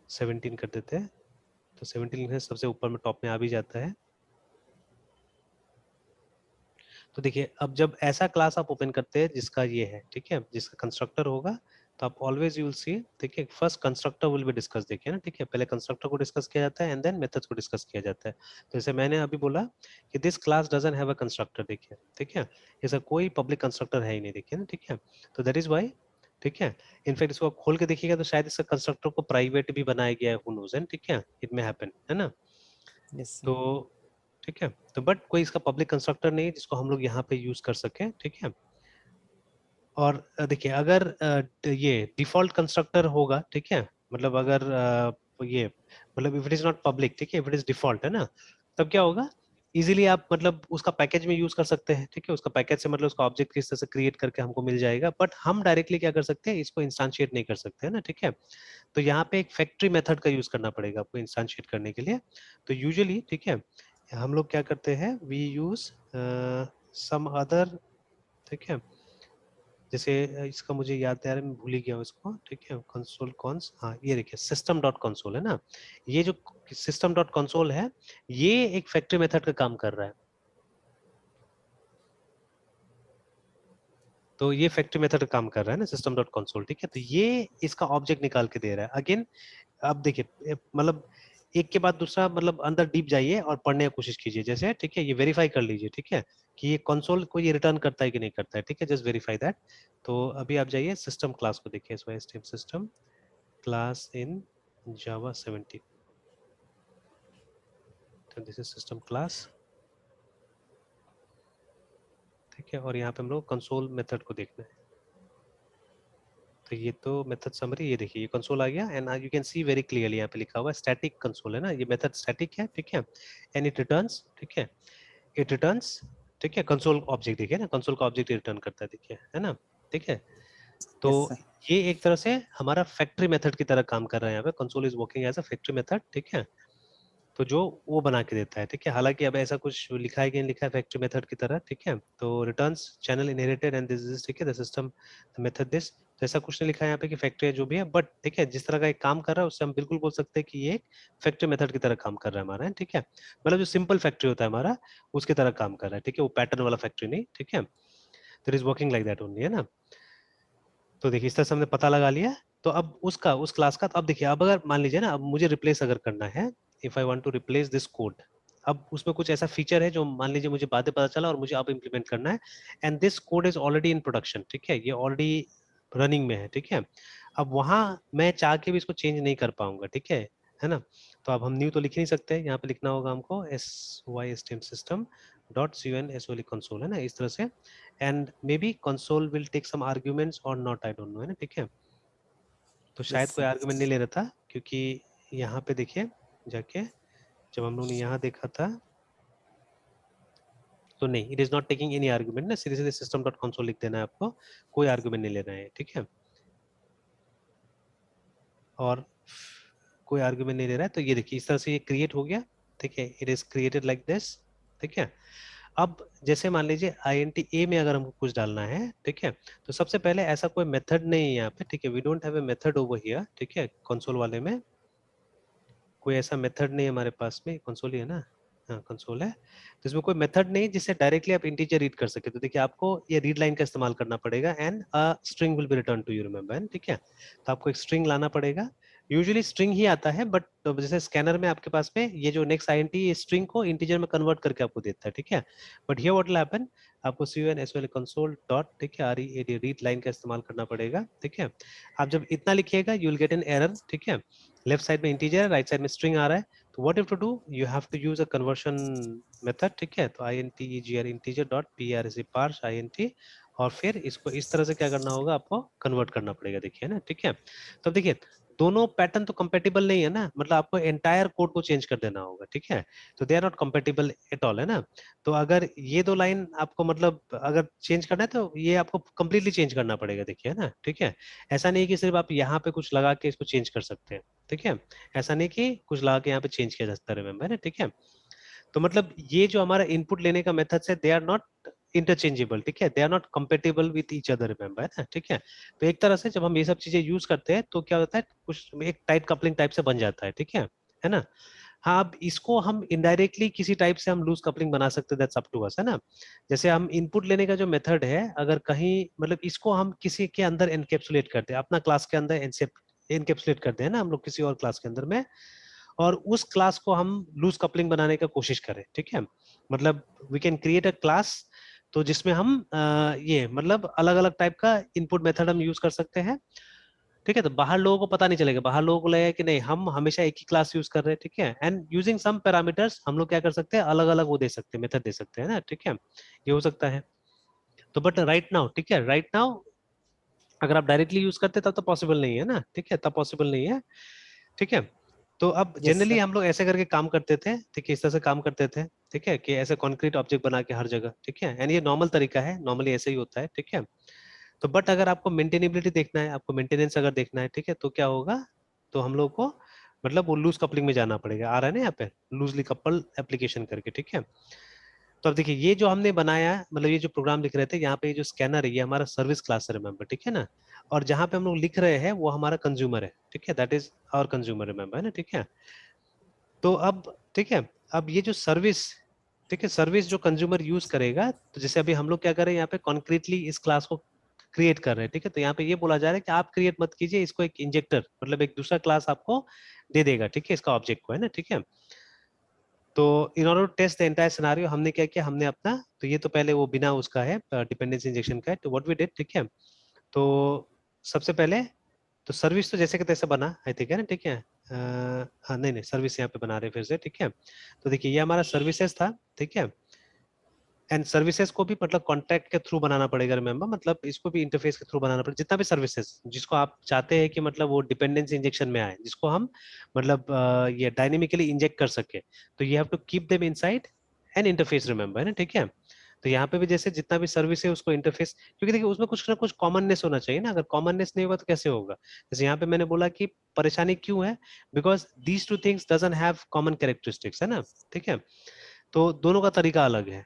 17 कर देते हैं, तो 17 सबसे ऊपर में टॉप में आ भी जाता है। तो देखिए अब जब ऐसा क्लास आप ओपन करते हैं जिसका ये है, ठीक है, जिसका कंस्ट्रक्टर होगा, तो आप ऑलवेज यू विल सी, ठीक है, first constructor will be discuss, देखिए ना, ठीक है, पहले कंस्ट्रक्टर को डिस्कस किया जाता है एंड देन मेथड्स को डिस्कस किया जाता है। तो जैसे मैंने अभी बोला कि this class doesn't have a constructor, देखिए, ठीक है, इसका कोई पब्लिक कंस्ट्रक्टर है ही नहीं, देखिए ना, ठीक है, तो दैट इज वाई, ठीक है, इनफैक्ट इसको आप खोल के देखिएगा तो शायद इसका कंस्ट्रक्टर को प्राइवेट भी बनाया गया है, हु नोज, एंड ठीक है, इट मे हैपन, है ना। Yes sir. तो ठीक है, तो बट कोई इसका पब्लिक कंस्ट्रक्टर नहीं है जिसको हम लोग यहाँ पे यूज कर सके, ठीक है। और देखिए अगर ये डिफॉल्ट कंस्ट्रक्टर होगा, ठीक है, मतलब अगर ये मतलब if it is not public, ठीक है, इफ इट इज डिफॉल्ट, है ना, तब क्या होगा, इजीली आप मतलब उसका पैकेज में यूज कर सकते हैं, ठीक है, उसका पैकेज से मतलब उसका ऑब्जेक्ट किस तरह से क्रिएट करके हमको मिल जाएगा, बट हम डायरेक्टली क्या कर सकते हैं, इसको इंस्टांशिएट नहीं कर सकते, है ना, ठीक है। तो यहाँ पे एक फैक्ट्री मेथड का यूज करना पड़ेगा आपको इंस्टांशिएट करने के लिए। तो यूजुअली, ठीक है, हम लोग क्या करते हैं, वी यूज सम अदर, ठीक है, जैसे इसका मुझे याद है, मैं भूल ही गया हूँ इसको, ठीक है, कंसोल कॉन्स, हाँ ये देखिए सिस्टम डॉट कंसोल, है ना, ये जो सिस्टम डॉट कंसोल है, ये एक फैक्ट्री मेथड का काम कर रहा है। तो ये फैक्ट्री मेथड का काम कर रहा है ना, सिस्टम डॉट कंसोल, ठीक है, तो ये इसका ऑब्जेक्ट निकाल के दे रहा है। अगेन अब देखिए मतलब एक के बाद दूसरा, मतलब अंदर डीप जाइए और पढ़ने की कोशिश कीजिए, जैसे ठीक है, ये वेरीफाई कर लीजिए, ठीक है, कि ये कंसोल को ये रिटर्न करता है कि नहीं करता है, ठीक है, जस्ट वेरीफाई दैट। तो अभी आप जाइए सिस्टम क्लास को देखिए, सिस्टम क्लास इन जावा 17, तो दिस इज सिस्टम क्लास, ठीक है, और यहाँ पे हम लोग कंसोल मेथड को देखना है। तो ये तो मेथड समरी, ये देखिए ये कंसोल आ गया and you can see very clearly, यहाँ पे लिखा हुआ है स्टैटिक कंसोल, है ना, ये मेथड स्टैटिक है, ठीक है, एंड इट रिटर्न्स, ठीक है, इट रिटर्न्स, ठीक है, कंसोल ऑब्जेक्ट, देखिए ना, कंसोल का ऑब्जेक्ट रिटर्न करता है, देखिए, है ना, ठीक है। तो यस सर। ये एक तरह से हमारा फैक्ट्री मेथड की तरह काम कर रहा है, यहाँ पे console is working as a factory method, ठीक है, तो जो वो बना के देता है, ठीक है, हालांकि अब ऐसा कुछ लिखा है कि नहीं लिखा है फैक्ट्री मेथड की तरह, ठीक है, तो returns channel inherited and this is, ठीक है, द सिस्टम मेथड दिस, तो ऐसा कुछ नहीं लिखा है यहाँ पे कि फैक्ट्री है जो भी है, बट ठीक है, जिस तरह का एक काम कर रहा है उससे हम बिल्कुल बोल सकते हैं कि ये एक फैक्ट्री मेथड की तरह काम कर रहा है हमारा, ठीक है, मतलब जो सिंपल फैक्ट्री होता है हमारा उसकी तरह काम कर रहा है, ठीक है, वो पैटर्न वाला फैक्ट्री नहीं, ठीक है, तो is working like that only, है ना। तो देखिए इस तरह से हमने पता लगा लिया। तो अब उसका उस क्लास का, तो अब देखिए, अब अगर मान लीजिए ना, अब मुझे रिप्लेस अगर करना है, if I want to replace this code, अब उसमें कुछ ऐसा फीचर है जो मान लीजिए मुझे बाद में पता चला और मुझे अब इम्प्लीमेंट करना है, and this code is already in production, ठीक है, ये ऑलरेडी रनिंग में है, ठीक है, अब वहां मैं चाह के भी इसको चेंज नहीं कर पाऊंगा, ठीक है ना, तो अब हम न्यू तो लिख ही नहीं सकते, यहाँ पे लिखना होगा हमको SYSTM system dot CUN SOLE console, है ना, इस तरह से, and maybe console will take some arguments और नॉट, आई डोंट नो, है ना, ठीक है, तो यस शायद कोई सर। आर्ग्यूमेंट नहीं ले रहा था, क्योंकि यहाँ पे देखिए जाके, जब हम लोग ने यहाँ देखा था, तो नहीं, it is not taking any argument ना, सीधे सीधे सिस्टम डॉट कंसोल लिख देना है आपको, कोई आर्ग्यूमेंट नहीं लेना है, ठीक है, और कोई आर्ग्यूमेंट नहीं ले रहा है, तो ये देखिए इस तरह से ये क्रिएट हो गया, ठीक है, it is created like this, ठीक है। अब जैसे मान लीजिए INT A में अगर हमको कुछ डालना है, ठीक है, तो सबसे पहले ऐसा कोई मेथड नहीं है यहाँ पे, ठीक है, we don't have a method over here, ठीक है, कंसोल वाले में कोई ऐसा मेथड नहीं है हमारे पास में, कंसोल ही है ना, हाँ कंसोल है, तो इसमें कोई मेथड नहीं जिससे डायरेक्टली आप इंटीजर रीड कर सके, तो देखिए आपको ये रीड लाइन का इस्तेमाल करना पड़ेगा, and a string will be return to you, remember, ठीक है, तो आपको एक स्ट्रिंग लाना पड़ेगा, यूजुअली स्ट्रिंग ही आता है, बट जैसे स्कैनर में आपके पास में ये जो नेक्स्ट आईएनटी स्ट्रिंग को इंटीजर में कन्वर्ट करके आपको देता है, ठीक है। But here what will happen, आपको CUN SOL कंसोल डॉट, ठीक है, READ रीड लाइन का इस्तेमाल करना पड़ेगा, ठीक है। आप जब इतना लिखिएगा you will get an error, ठीक है। लेफ्ट साइड में इंटीजर है, राइट साइड में स्ट्रिंग आ रहा है, तो what you have to do, you have to use a conversion method, ठीक है। तो INTEGR integer dot PRC parse INT, और फिर इसको इस तरह से क्या करना होगा, आपको कन्वर्ट करना पड़ेगा, देखिए ना, ठीक है। तो देखिए दोनों पैटर्न तो कंपेटिबल नहीं है ना, मतलब आपको एंटायर कोड को चेंज कर देना होगा, ठीक है। तो they are not compatible at all, है ना। तो अगर ये दो लाइन आपको मतलब अगर चेंज करना है तो ये आपको कंप्लीटली चेंज करना पड़ेगा, देखिए ना, ठीक है। ऐसा नहीं कि सिर्फ आप यहाँ पे कुछ लगा के इसको चेंज कर सकते हैं, ठीक है। ऐसा नहीं कि कुछ लगा के यहाँ पे चेंज किया जा सकता है, रिमेम्बर, है ना, ठीक है। तो मतलब ये जो हमारा इनपुट लेने का मेथड्स है, दे आर नॉट इंटरचेंजेबल, ठीक है, they are not compatible with each other, remember, है ना, ठीक है। तो एक तरह से जब हम ये सब चीजें यूज करते हैं तो क्या होता है, कुछ एक टाइट कपलिंग टाइप से बन जाता है, ठीक है ना। हाँ, अब इसको हम इनडायरेक्टली किसी टाइप से हम लूज कपलिंग बना सकते हैं, दैट्स अप टू अस, है ना। जैसे हम इनपुट लेने का जो मेथड है, अगर कहीं मतलब इसको हम किसी के अंदर एनकेप्सुलेट करते हैं, अपना क्लास के अंदर एनकेप्सुलेट करते हैं ना हम लोग किसी और क्लास के अंदर में, और उस क्लास को हम लूज कपलिंग बनाने का कोशिश करें, ठीक है। मतलब we can create a class, तो जिसमें हम ये मतलब अलग अलग टाइप का इनपुट मेथड हम यूज कर सकते हैं, ठीक है। तो बाहर लोगों को पता नहीं चलेगा, बाहर लोगों को लगेगा कि नहीं हम हमेशा एक ही क्लास यूज कर रहे हैं, ठीक है। एंड यूजिंग सम पैरामीटर्स हम लोग क्या कर सकते हैं, अलग अलग वो दे सकते हैं, मेथड दे सकते हैं ना, ठीक है। ये हो सकता है। तो बट राइट नाउ, ठीक है, राइट नाउ अगर आप डायरेक्टली यूज करते तब तो पॉसिबल नहीं है ना, ठीक है, तब पॉसिबल नहीं है, ठीक है। तो अब यस जनरली सर। हम लोग ऐसे करके काम करते थे, ठीक है, इस तरह से काम करते थे, ठीक है, कि ऐसे कॉन्क्रीट ऑब्जेक्ट बना के हर जगह, ठीक है। एंड ये नॉर्मल तरीका है, नॉर्मली ऐसे ही होता है, ठीक है। तो बट अगर आपको मेंटेनेबिलिटी देखना है, आपको मेंटेनेंस अगर देखना है, ठीक है, तो क्या होगा, तो हम लोग को मतलब वो लूज कपलिंग में जाना पड़ेगा, आ रहा है ना यहाँ पे लूजली कपल एप्लीकेशन करके, ठीक है। तो अब देखिए ये जो हमने बनाया है, मतलब ये जो प्रोग्राम लिख रहे थे यहाँ पे, ये जो स्कैनर है ये हमारा सर्विस क्लास है, रिमेंबर, ठीक है ना। और जहाँ पे हम लोग लिख रहे हैं वो हमारा कंज्यूमर है, ठीक है, that is our consumer, remember, है ना, ठीक है। तो अब ठीक है, अब ये जो सर्विस, ठीक है, सर्विस जो कंज्यूमर यूज करेगा, तो जैसे अभी हम लोग क्या कर रहे हैं यहाँ पे कॉन्क्रीटली इस क्लास को क्रिएट कर रहे हैं, ठीक है। तो यहाँ पे ये बोला जा रहा है कि आप क्रिएट मत कीजिए इसको, एक इंजेक्टर मतलब एक दूसरा क्लास आपको दे देगा, ठीक है, इसका ऑब्जेक्ट को, है ना, ठीक है। तो in order to test the entire scenario हमने क्या किया, हमने अपना, तो ये तो पहले वो बिना उसका है डिपेंडेंसी इंजेक्शन का है, तो व्हाट वी डिड, ठीक है। तो सबसे पहले तो सर्विस तो जैसे कि तैसे बना, आई थिंक, है ना, ठीक है। हाँ नहीं नहीं, सर्विस यहाँ पे बना रहे हैं फिर से, ठीक है। तो देखिए ये हमारा सर्विसेज था, ठीक है। एंड सर्विसेज को भी मतलब कॉन्ट्रैक्ट के थ्रू बनाना पड़ेगा, रिमेंबर, मतलब इसको भी इंटरफेस के थ्रू बनाना पड़ेगा, जितना भी सर्विसेज जिसको आप चाहते हैं कि मतलब वो डिपेंडेंसी इंजेक्शन में आए, जिसको हम मतलब ये डायनेमिकली इंजेक्ट कर सके, तो you have to keep them inside an interface, remember, है ना, ठीक है। तो यहाँ पे भी जैसे जितना भी सर्विस है उसको इंटरफेस, क्योंकि देखिए उसमें कुछ ना कुछ कॉमननेस होना चाहिए ना, अगर कॉमननेस नहीं होगा तो कैसे होगा। जैसे यहाँ पे मैंने बोला कि परेशानी क्यों है, because these two things doesn't have common characteristics, है ना, ठीक है। तो दोनों का तरीका अलग है।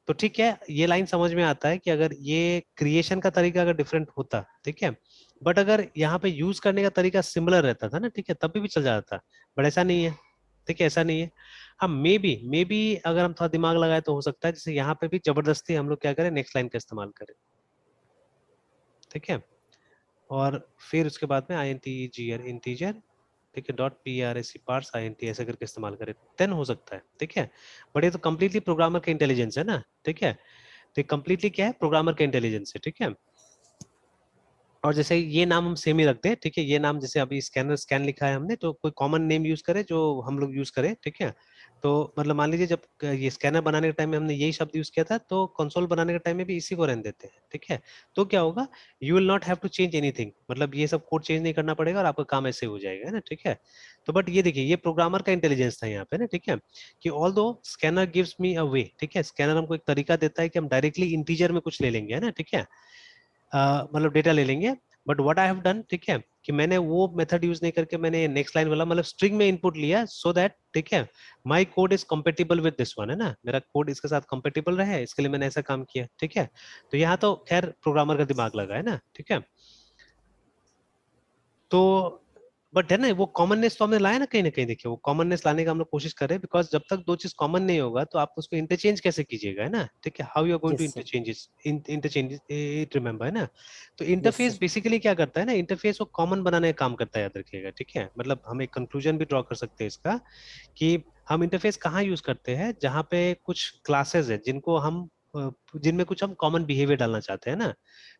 तो ठीक है, ये लाइन समझ में आता है कि अगर ये क्रिएशन का तरीका अगर डिफरेंट होता, ठीक है, बट अगर यहाँ पे यूज करने का तरीका सिमिलर रहता था ना, ठीक है, तब भी चल जाता। बट ऐसा नहीं है, ठीक है, ऐसा नहीं है। हाँ, मे बी अगर हम थोड़ा दिमाग लगाए तो हो सकता है, जैसे यहाँ पे भी जबरदस्ती हम लोग क्या करें, नेक्स्ट लाइन का इस्तेमाल करें, ठीक है। और फिर उसके बाद में INTEGR इंटीजर, ठीक है, डॉट PRC पार्स INT ऐसे करके इस्तेमाल करें, देन हो सकता है, ठीक है। बट ये तो कंप्लीटली प्रोग्रामर का इंटेलिजेंस है ना, ठीक है। तो कंप्लीटली क्या है, प्रोग्रामर का इंटेलिजेंस है, ठीक है। और जैसे ये नाम हम सेम ही रखते हैं, ठीक है, ये नाम जैसे अभी स्कैनर स्कैन लिखा है हमने, तो कोई कॉमन नेम यूज करें जो हम लोग यूज करें, ठीक है। तो मतलब मान लीजिए जब ये स्कैनर बनाने के टाइम में हमने यही शब्द यूज किया था, तो कंसोल बनाने के टाइम में भी इसी को रहने देते हैं, ठीक है। तो क्या होगा, you will not have to change anything, मतलब ये सब कोड चेंज नहीं करना पड़ेगा और आपका काम ऐसे हो जाएगा, है ना, ठीक है। तो बट ये देखिए ये प्रोग्रामर का इंटेलिजेंस था यहाँ पे ना, ठीक है, कि ऑल दो स्कैनर गिव्स मी अ वे, ठीक है, स्कैनर हमको एक तरीका देता है कि हम डायरेक्टली इंटीजर में कुछ ले लेंगे, है ना, ठीक है, मतलब डेटा ले लेंगे। But what I have done, ठीक है, कि मैंने वो मेथड यूज नहीं करके मैंने नेक्स्ट लाइन वाला मतलब स्ट्रिंग में इनपुट लिया, सो दैट, ठीक है, my code is compatible with this one, है ना, मेरा कोड इसके साथ कंपेटिबल रहे, इसके लिए मैंने ऐसा काम किया, ठीक है। तो यहाँ तो खैर प्रोग्रामर का दिमाग लगा है ना, ठीक है। तो बट है ना वो कॉमननेस तो हमने लाया ना कहीं देखिए, वो कॉमननेस लाने का हम लोग कोशिश कर रहे हैं, बिकॉज जब तक दो चीज कॉमन नहीं होगा तो आप उसको इंटरचेंज कैसे कीजिएगा, है ना, ठीक है, how you are going to yes sir. Interchange interchange it, remember, है ना। तो यस इंटरफेस सर। बेसिकली क्या करता है ना, इंटरफेस को कॉमन बनाने का काम करता है, याद रखिएगा, ठीक है। मतलब हम एक कंक्लूजन भी ड्रॉ कर सकते हैं इसका, कि हम इंटरफेस कहाँ यूज करते हैं, जहाँ पे कुछ क्लासेस है जिनको हम जिनमें कुछ हम कॉमन बिहेवियर डालना चाहते हैं ना,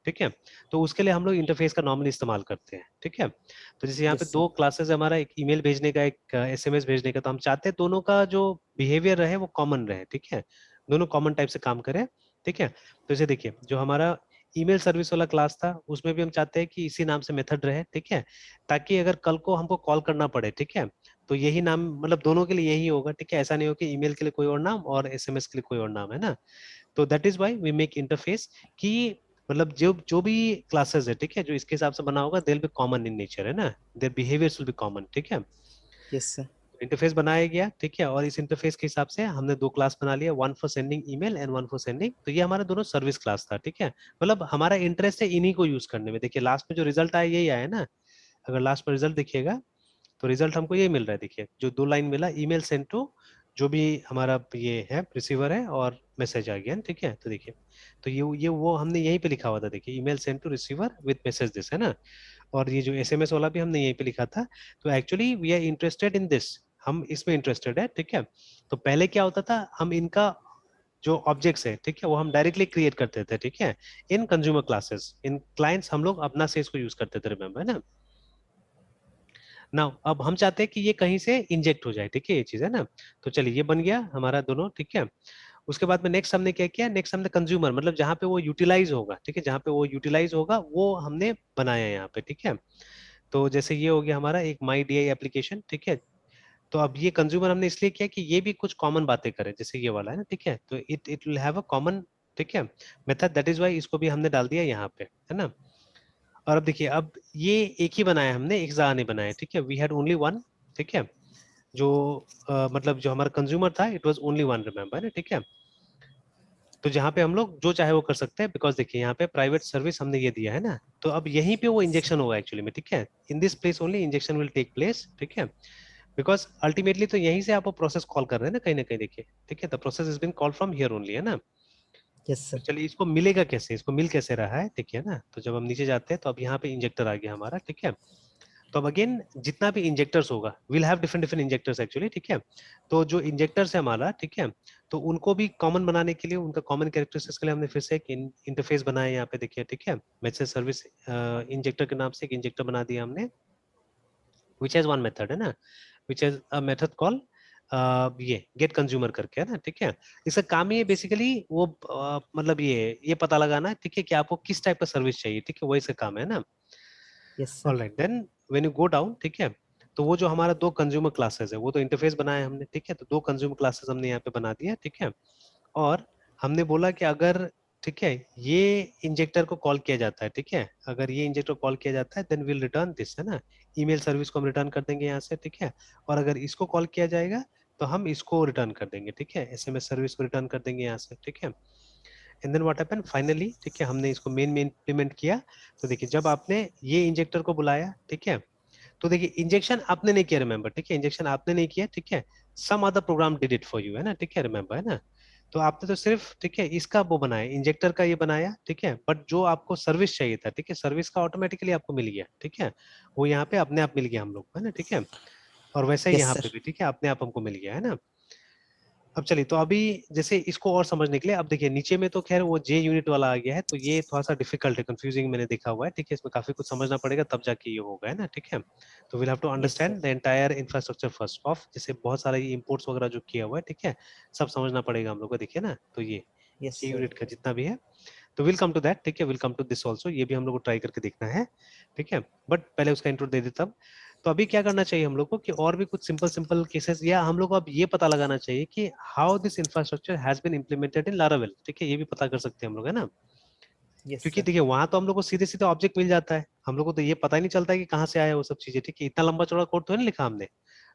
ठीक है, तो उसके लिए हम लोग इंटरफेस का नॉर्मली इस्तेमाल करते हैं, ठीक है। तो जैसे यहाँ पे यस सर। दो क्लासेस है, हमारा एक ईमेल भेजने का, एक एसएमएस भेजने का, तो हम चाहते हैं दोनों का जो बिहेवियर रहे वो कॉमन रहे, ठीक है, दोनों कॉमन टाइप से काम करें, ठीक है। तो इसे देखिए, जो हमारा ईमेल सर्विस वाला क्लास था उसमें भी हम चाहते हैं कि इसी नाम से मेथड रहे, ठीक है, ताकि अगर कल को हमको कॉल करना पड़े, ठीक है, तो यही नाम, मतलब दोनों के लिए यही होगा, ठीक है, ऐसा नहीं हो कि ईमेल के लिए कोई और नाम और एसएमएस के लिए कोई और नाम, है ना। तो that is why we make interface, कि मतलब जो जो भी क्लासेस है, ठीक है, जो इसके हिसाब से बना होगा, they will be common in nature, है ना, their behaviours will be common, ठीक है। Yes sir. इंटरफेस बनाया गया, ठीक है, और इस इंटरफेस के हिसाब से हमने दो क्लास बना लिया, one for sending email and one for sending, तो ये हमारा दोनों सर्विस क्लास था, ठीक है। मतलब हमारा इंटरेस्ट है इन्हीं को यूज करने में, देखिए लास्ट में जो रिजल्ट आया यही आया ना, अगर लास्ट में रिजल्ट देखिएगा तो रिजल्ट हमको ये मिल रहा है, देखिए जो दो लाइन मिला, ईमेल सेंड टू जो भी हमारा ये है रिसीवर है, और मैसेज आ गया, ठीक है। तो देखिए, तो ये वो हमने यहीं पे लिखा हुआ था, देखिए email send to receiver with message this, है ना, और ये जो एसएमएस वाला भी हमने यहीं पे लिखा था। तो actually we are interested in this, हम इसमें इंटरेस्टेड है, ठीक है। तो पहले क्या होता था, हम इनका जो ऑब्जेक्ट्स है, ठीक है, वो हम डायरेक्टली क्रिएट करते थे, ठीक है, इन कंज्यूमर क्लासेस, इन क्लाइंट्स हम लोग अपना से इसको यूज करते थे, रिमेम्बर, है ना। नाउ अब हम चाहते हैं कि ये कहीं से इंजेक्ट हो जाए, ठीक है, ये चीज है ना। तो चलिए ये बन गया हमारा दोनों, ठीक है। उसके बाद में नेक्स्ट हमने क्या किया, नेक्स्ट हमने कंज्यूमर, मतलब जहाँ पे वो यूटिलाइज होगा, ठीक है, जहाँ पे वो यूटिलाइज होगा वो हमने बनाया यहाँ पे, ठीक है। तो जैसे ये हो गया हमारा एक माई डी एप्लीकेशन, ठीक है। तो अब ये कंज्यूमर हमने इसलिए किया कि ये भी कुछ कॉमन बातें करे, जैसे ये वाला है ना, ठीक है, तो it it will have a common, ठीक है, मेथड, दैट इज वाई इसको भी हमने डाल दिया यहाँ पे, है ना। और अब देखिए, अब ये एक ही बनाया हमने, एक ज्यादा नहीं बनाया, ठीक है, वी हैड ओनली वन, ठीक है। जो मतलब जो हमारा कंज्यूमर था, it was only one, remember, है, ठीक है। तो जहाँ पे हम लोग जो चाहे वो कर सकते हैं, बिकॉज देखिए यहाँ पे प्राइवेट सर्विस हमने ये दिया है ना, तो अब यहीं पे वो इंजेक्शन होगा एक्चुअली में, ठीक है, in this place only injection will take place, ठीक है। बिकॉज अल्टीमेटली तो यहीं से आप वो प्रोसेस कॉल कर रहे हैं ना, कहीं देखिए, ठीक है, the process is being called from here only, है ना। यस तो सर। चलिए इसको मिलेगा कैसे, इसको मिल कैसे रहा है, ठीक है ना। तो जब हम नीचे जाते हैं तो अब यहाँ पे इंजेक्टर आ गया हमारा, ठीक है। तो अब अगेन जितना भी इंजेक्टर्स होगा, will have different different injectors actually, ठीक है। तो जो इंजेक्टर्स है हमारा, ठीक है, तो उनको भी कॉमन बनाने के लिए, उनका कॉमन कैरेक्टरिस्टिक्स के लिए हमने फिर से एक इंटरफेस बनाया यहाँ पे, देखिए, ठीक है, मैसेज सर्विस इंजेक्टर के नाम से एक इंजेक्टर बना दिया हमने, विच हैज वन मेथड, है ना, which has a method call ये गेट कंज्यूमर करके, है ना, ठीक है। इसका काम ये बेसिकली वो मतलब ये पता लगाना, ठीक है, कि आपको किस टाइप का सर्विस चाहिए, ठीक है, वही इसका काम है ना। Yes sir. Alright then, when you go down, ठीक है, तो वो जो हमारा दो कंज्यूमर क्लासेस है, वो तो इंटरफेस बनाया हमने, ठीक है, तो दो कंज्यूमर क्लासेस हमने यहाँ पे बना दिया, ठीक है। और हमने बोला कि अगर, ठीक है, ये इंजेक्टर को कॉल किया जाता है, ठीक है, अगर ये इंजेक्टर कॉल किया जाता है, देन विल रिटर्न दिस, है ना, ईमेल सर्विस को हम रिटर्न कर देंगे यहाँ से, ठीक है। और अगर इसको कॉल किया जाएगा तो हम इसको रिटर्न कर देंगे, ठीक है, एसएमएस सर्विस को रिटर्न कर देंगे यहाँ से, ठीक है। And then what happen finally, ठीक है, हमने इसको मेन में इंप्लीमेंट किया। तो देखिए जब आपने ये इंजेक्टर को बुलाया, ठीक है, तो देखिए इंजेक्शन आपने नहीं किया, रिमेंबर, ठीक है, इंजेक्शन आपने नहीं किया, ठीक है, some other program did it for you, है ना, ठीक है, रिमेंबर, है ना। तो आपने तो सिर्फ, ठीक है, इसका वो बनाया, इंजेक्टर का ये बनाया, ठीक है, बट जो आपको सर्विस चाहिए था, ठीक है, सर्विस का ऑटोमेटिकली आपको मिल गया, ठीक है, वो यहाँ पे अपने आप मिल गया हम लोग को, है ना, ठीक है। और वैसे ही यस यहाँ पे सर। भी, ठीक है, अपने आप हमको मिल गया, है ना। अब चलिए, तो अभी जैसे इसको और समझने के लिए, अब देखिए नीचे में तो खैर वो जे यूनिट वाला आ गया है, तो ये थोड़ा सा डिफिकल्ट है, कंफ्यूजिंग मैंने देखा हुआ है, ठीक है, इसमें काफी कुछ समझना पड़ेगा तब जाके ये होगा, है ना, ठीक है। तो will have to yes sir. Understand the entire infrastructure first of, जैसे बहुत सारा ये इंपोर्ट्स वगैरह जो किया हुआ है, ठीक है, सब समझना पड़ेगा हम लोग को, देखिए ना, तो ये यस जे सर। यूनिट का जितना भी है, तो विल कम टू दैट, ठीक है, will come to this also, ये भी हम लोग को ट्राई करके देखना है, ठीक है। बट पहले उसका इंट्रो दे देता हूँ। तो अभी क्या करना चाहिए हम लोग को, कि और भी कुछ सिंपल सिंपल केसेस, या हम लोग को अब ये पता लगाना चाहिए कि how this infrastructure has been implemented in Laravel, ठीक है, ये भी पता कर सकते हैं हम लोग, है ना। यस क्योंकि सर। देखिए वहां तो हम लोग को सीधे सीधे ऑब्जेक्ट मिल जाता है, हम लोग को तो ये पता ही नहीं चलता है कि कहाँ से आया वो सब चीजें, ठीक है, इतना लंबा चौड़ा कोड तो नहीं लिखा हमने,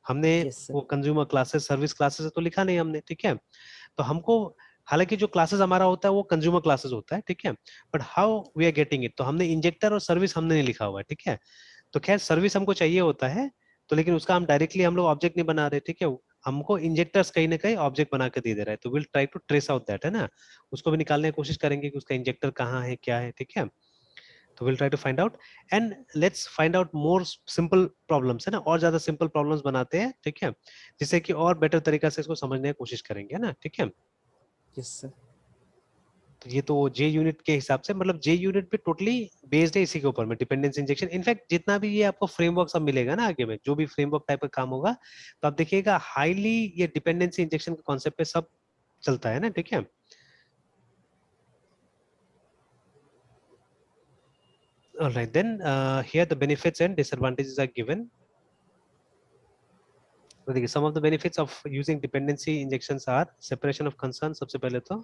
हमने यस सर। वो कंज्यूमर क्लासेस सर्विस क्लासेस तो लिखा नहीं हमने, ठीक है। तो हमको, हालांकि जो क्लासेस हमारा होता है वो कंज्यूमर क्लासेस होता है, ठीक है, but how we are getting it, तो हमने इंजेक्टर और सर्विस हमने नहीं लिखा हुआ है, ठीक है। तो खैर सर्विस हमको चाहिए होता है, तो लेकिन उसका हम डायरेक्टली हम लोग ऑब्जेक्ट नहीं बना रहे, ठीक है, हमको इंजेक्टर्स कहीं ना कहीं ऑब्जेक्ट बना के दे दे रहा है, तो will try to trace out that, है ना, उसको भी निकालने की कोशिश करेंगे कि उसका इंजेक्टर कहाँ है, क्या है, ठीक है। तो will try to find out and let's find out more simple problems, है ना, और ज्यादा सिंपल प्रॉब्लम्स बनाते हैं, ठीक है, जिससे कि और बेटर तरीका से इसको समझने की कोशिश करेंगे, है ना, ठीक है। Yes sir. तो ये तो जे यूनिट के हिसाब से, मतलब जे यूनिट पे टोटली बेस्ड है इसी के ऊपर में, डिपेंडेंसी इंजेक्शन। इनफैक्ट जितना भी ये आपको फ्रेमवर्क सब मिलेगा ना आगे में, जो भी फ्रेमवर्क टाइप का काम होगा, तो आप देखिएगा हाईली ये डिपेंडेंसी इंजेक्शन के कॉन्सेप्ट पे सब चलता है ना, ठीक है। All right, then here the benefits and disadvantages are given. तो देखिए some of the benefits of using dependency injections are separation of concern, सबसे पहले तो,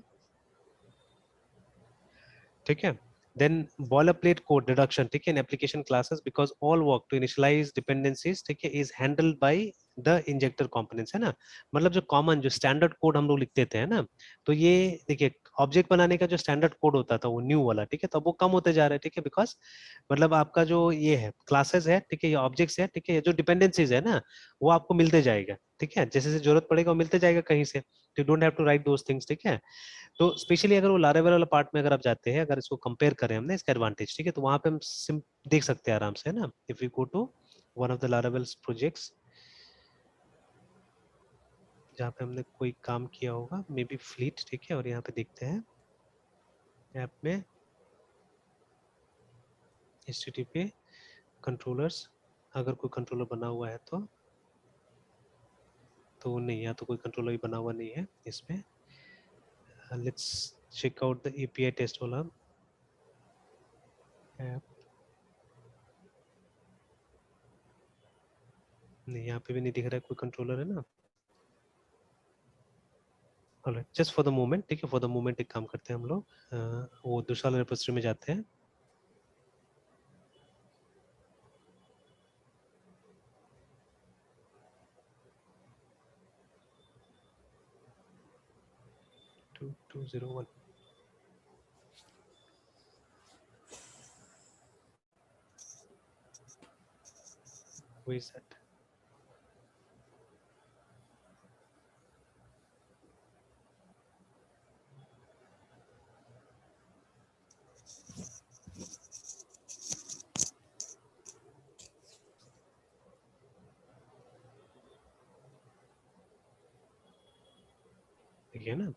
ठीक है। Then boiler plate code reduction, ठीक है, in application classes, because all work to initialise dependencies, ठीक है, is handled by the injector components, है ना, मतलब जो कॉमन जो स्टैंडर्ड कोड हम लोग लिखते थे, है ना, तो ये देखिए ऑब्जेक्ट बनाने का जो स्टैंडर्ड कोड होता था वो न्यू वाला, ठीक है, तो अब वो कम होते जा रहा है, ठीक है, बिकॉज मतलब आपका जो ये है क्लासेस है, ठीक है, ये ऑब्जेक्ट्स है, ठीक है, ये जो डिपेंडेंसीज है ना, वो आपको मिलते जाएगा, ठीक है, जैसे जैसे जरूरत पड़ेगा वो मिलते जाएगा कहीं से, you don't have to write those things, ठीक है। तो स्पेशली अगर वो लारेवल वाला पार्ट में अगर आप जाते हैं, अगर इसको कंपेयर करें हमने इसका एडवांटेज, ठीक है, तो वहां पे हम देख सकते हैं आराम से, है ना, if you go to one of the Laravel projects जहाँ पे हमने कोई काम किया होगा, मे बी फ्लीट, ठीक है, और यहाँ पे देखते हैं ऐप में HTTP कंट्रोलर्स, अगर कोई कंट्रोलर बना हुआ है तो नहीं, यहाँ तो कोई कंट्रोलर ही बना हुआ नहीं है इसमें। Let's check out the API test वाला ऐप, नहीं यहाँ पे भी नहीं दिख रहा है कोई कंट्रोलर, है ना। जस्ट फॉर द मोमेंट, ठीक है, फॉर द मोमेंट एक काम करते हैं हम लोग, वो दूसरा वाला रेपोजिटरी में जाते हैं, टू 201, where is that? ठीक है ना,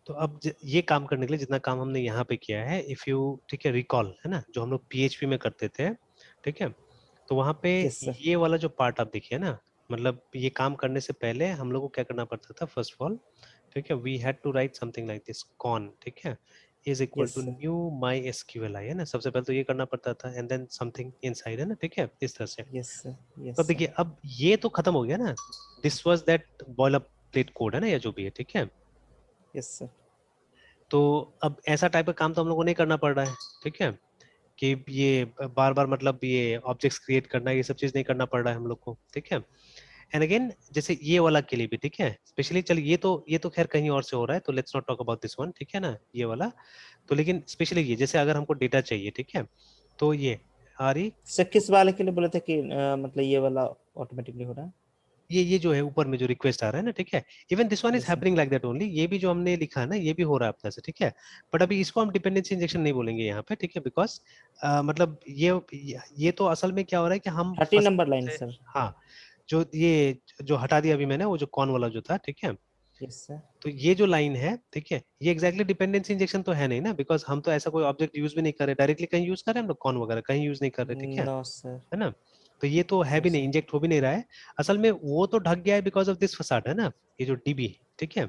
तो अब ये काम करने के लिए जितना काम हमने यहाँ पे किया है, इफ यू, ठीक है, रिकॉल, है ना, जो हम लोग PHP में करते थे, ठीक है, तो वहां पे यस सर। ये वाला जो पार्ट आप देखिए ना, मतलब ये काम करने से पहले हम लोग को क्या करना पड़ता था, फर्स्ट ऑफ ऑल, ठीक है, we had to write something like this con, ठीक है, is equal yes to sir. New my SQLi, है ना, सबसे पहले तो ये करना पड़ता था, एंड देन समथिंग इनसाइड, है ना, ठीक है, इस तरह से। Yes sir. तो अब यस सर। देखिए अब ये तो खत्म हो गया ना, this was that boiler plate code, है ना, या जो भी है, ठीक है। Yes sir. तो अब ऐसा टाइप का काम तो हम लोग को नहीं करना पड़ रहा है, ठीक है, कि ये बार बार मतलब ये ऑब्जेक्ट्स क्रिएट करना, ये सब चीज नहीं करना पड़ रहा है हम लोग को, ठीक है। एंड अगेन जैसे ये वाला के लिए भी, ठीक है, स्पेशली चलिए ये तो खैर कहीं और से हो रहा है, तो let's not talk about this one, ठीक है ना, ये वाला। तो लेकिन स्पेशली ये जैसे अगर हमको डेटा चाहिए, ठीक है, तो ये आ रही, सर किस वाले के लिए बोले थे कि मतलब ये वाला ऑटोमेटिकली हो रहा है? ये जो है ऊपर में जो रिक्वेस्ट आ रहा है ना, ठीक है, even this one is yes sir. Happening like that only, ये भी जो हमने लिखा है ना, ये भी हो रहा है अपना से, ठीक है। बट अभी इसको हम डिपेंडेंसी इंजेक्शन नहीं बोलेंगे यहाँ पे, ठीक है, बिकॉज मतलब ये तो असल में क्या हो रहा है कि हम 30 फर्स्ट नंबर लाइन से, सर। हाँ, जो ये जो हटा दिया अभी मैंने, वो जो कॉन वाला जो था, ठीक है, यस सर। तो ये जो लाइन है, ठीक है, ये एग्जैक्टली डिपेंडेंसी इंजेक्शन तो है नहीं ना, बिकॉज हम तो ऐसा कोई ऑब्जेक्ट यूज भी नहीं कर रहे डायरेक्टली, कहीं यूज कर रहे हैं हम लोग कॉन वगैरह, कहीं यूज नहीं कर रहे, ठीक नो सर। है ना। तो ये तो है नो भी नहीं, सर। इंजेक्ट हो भी नहीं रहा है, असल में वो तो ढक गया है बिकॉज ऑफ दिस फसाड, है ना, ये जो DB, ठीक है।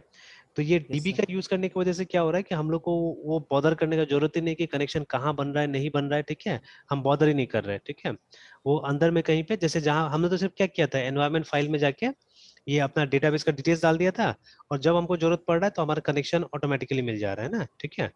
तो ये यस DB सर। का यूज करने की वजह से क्या हो रहा है कि हम लोग को वो बॉदर करने का जरूरत ही नहीं कि कनेक्शन कहाँ बन रहा है, नहीं बन रहा है, ठीक है, हम बॉदर ही नहीं कर रहे हैं, ठीक है। वो अंदर में कहीं पे, जैसे जहां हमने तो सिर्फ क्या किया था, एनवायरमेंट फाइल में जाके ये अपना डेटाबेस का डिटेल्स डाल दिया था, और जब हमको जरूरत पड़ रहा है तो हमारा कनेक्शन ऑटोमेटिकली मिल जा रहा है ना, ठीक है।